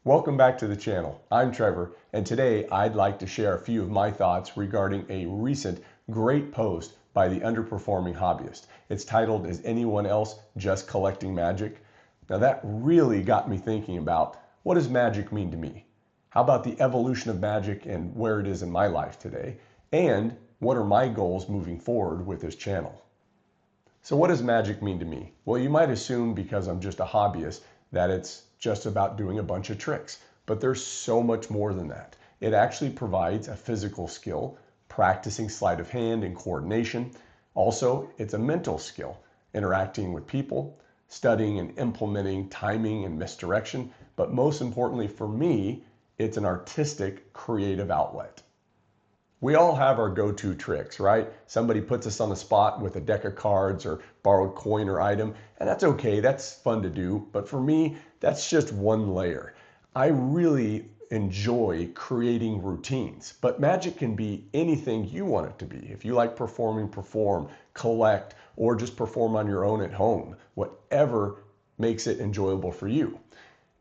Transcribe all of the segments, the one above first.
Welcome back to the channel. I'm Trevor, and today I'd like to share a few of my thoughts regarding a recent great post by the underperforming hobbyist. It's titled, "Is Anyone Else Just Collecting Magic?" Now that really got me thinking about, what does magic mean to me? How about the evolution of magic and where it is in my life today? And what are my goals moving forward with this channel? So what does magic mean to me? Well, you might assume because I'm just a hobbyist that it's just about doing a bunch of tricks, but there's so much more than that. It actually provides a physical skill, practicing sleight of hand and coordination. Also, it's a mental skill, interacting with people, studying and implementing timing and misdirection. But most importantly for me, it's an artistic, creative outlet. We all have our go-to tricks, right? Somebody puts us on the spot with a deck of cards or borrowed coin or item, and that's okay, that's fun to do. But for me, that's just one layer. I really enjoy creating routines, but magic can be anything you want it to be. If you like performing, perform, collect, or just perform on your own at home, whatever makes it enjoyable for you.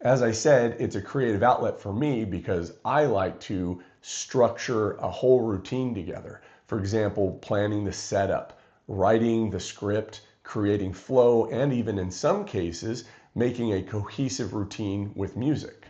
As I said, it's a creative outlet for me because I like to structure a whole routine together. For example, planning the setup, writing the script, creating flow, and even in some cases, making a cohesive routine with music.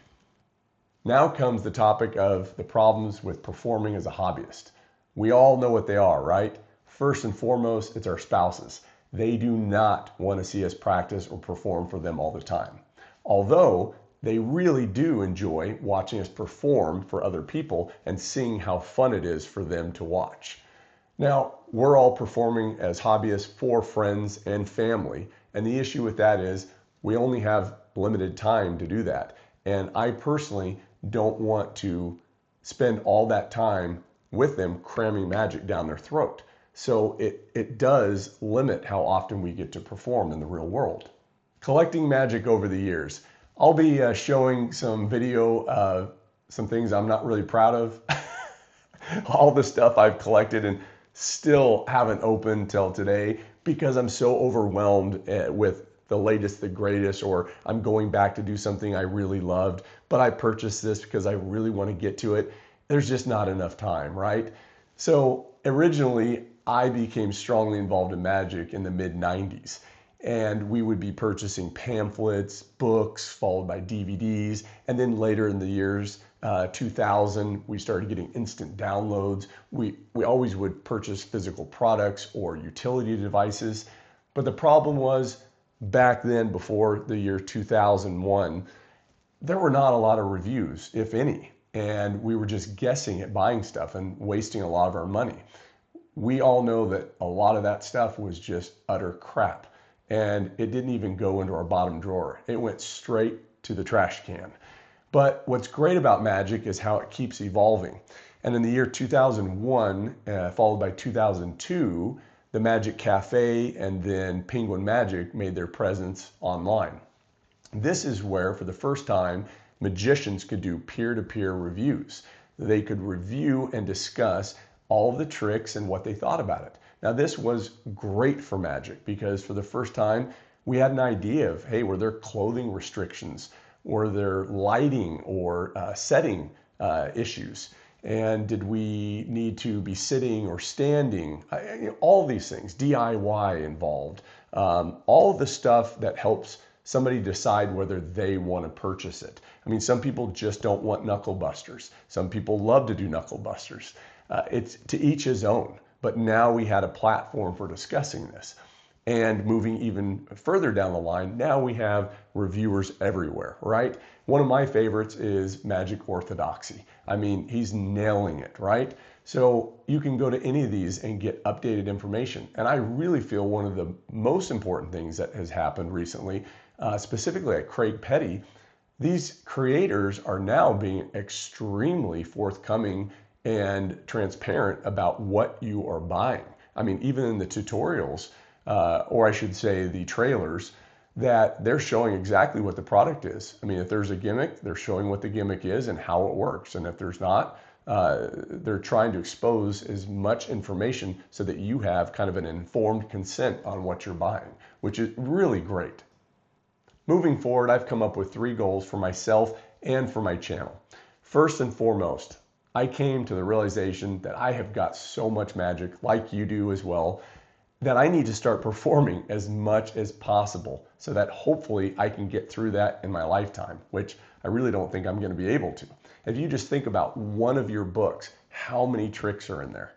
Now comes the topic of the problems with performing as a hobbyist. We all know what they are, right? First and foremost, it's our spouses. They do not want to see us practice or perform for them all the time. Although they really do enjoy watching us perform for other people and seeing how fun it is for them to watch. Now, we're all performing as hobbyists for friends and family, and the issue with that is we only have limited time to do that. And I personally don't want to spend all that time with them cramming magic down their throat. So it does limit how often we get to perform in the real world. Collecting magic over the years. I'll be showing some video of some things I'm not really proud of. All the stuff I've collected and still haven't opened till today because I'm so overwhelmed with the latest, the greatest, or I'm going back to do something I really loved, but I purchased this because I really want to get to it. There's just not enough time, right? So originally, I became strongly involved in magic in the mid-90s. And we would be purchasing pamphlets, books, followed by DVDs. And then later in the years, 2000, we started getting instant downloads. We always would purchase physical products or utility devices. But the problem was, back then, before the year 2001, there were not a lot of reviews, if any. And we were just guessing at buying stuff and wasting a lot of our money. We all know that a lot of that stuff was just utter crap. And it didn't even go into our bottom drawer. It went straight to the trash can. But what's great about magic is how it keeps evolving. And in the year 2001, followed by 2002, the Magic Cafe and then Penguin Magic made their presence online. This is where, for the first time, magicians could do peer-to-peer reviews. They could review and discuss all the tricks and what they thought about it. Now this was great for magic because for the first time we had an idea of, hey, were there clothing restrictions? Were there lighting or setting issues? And did we need to be sitting or standing? All these things, DIY involved, all of the stuff that helps somebody decide whether they want to purchase it. I mean, some people just don't want knuckle busters. Some people love to do knuckle busters. It's to each his own. But now we had a platform for discussing this. And moving even further down the line, now we have reviewers everywhere, right? One of my favorites is Magic Orthodoxy. I mean, he's nailing it, right? So you can go to any of these and get updated information. And I really feel one of the most important things that has happened recently, specifically at Craig Petty, these creators are now being extremely forthcoming and transparent about what you are buying. I mean, even in the tutorials, or I should say the trailers, that they're showing exactly what the product is. I mean, if there's a gimmick, they're showing what the gimmick is and how it works. And if there's not, they're trying to expose as much information so that you have kind of an informed consent on what you're buying, which is really great. Moving forward, I've come up with 3 goals for myself and for my channel. First and foremost, I came to the realization that I have got so much magic, like you do as well, that I need to start performing as much as possible so that hopefully I can get through that in my lifetime, which I really don't think I'm going to be able to. If you just think about one of your books, how many tricks are in there?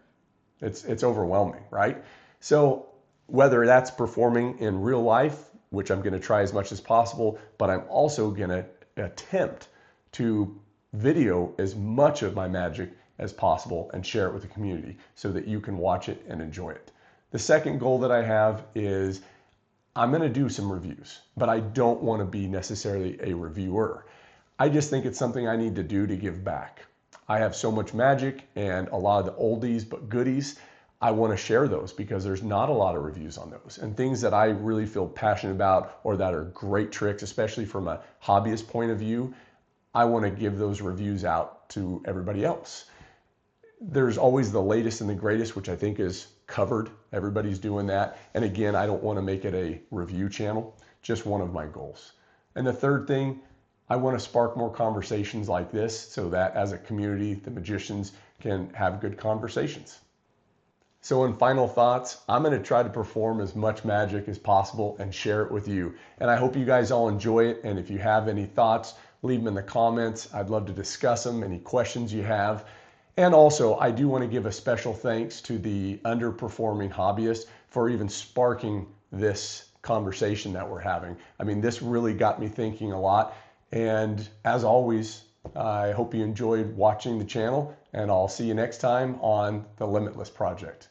It's overwhelming, right? So whether that's performing in real life, which I'm going to try as much as possible, but I'm also going to attempt to video as much of my magic as possible and share it with the community so that you can watch it and enjoy it. The second goal that I have is I'm going to do some reviews, but I don't want to be necessarily a reviewer. I just think it's something I need to do to give back. I have so much magic and a lot of the oldies but goodies. I want to share those because there's not a lot of reviews on those, and things that I really feel passionate about or that are great tricks, especially from a hobbyist point of view, I want to give those reviews out to everybody else. There's always the latest and the greatest, which I think is covered. Everybody's doing that. And again, I don't want to make it a review channel, just one of my goals. And the third thing, I want to spark more conversations like this so that as a community, the magicians can have good conversations. So in final thoughts, I'm going to try to perform as much magic as possible and share it with you. And I hope you guys all enjoy it. And if you have any thoughts, leave them in the comments. I'd love to discuss them, any questions you have. And also, I do want to give a special thanks to the underperforming hobbyist for even sparking this conversation that we're having. I mean, this really got me thinking a lot. And as always, I hope you enjoyed watching the channel, and I'll see you next time on the Limitless Project.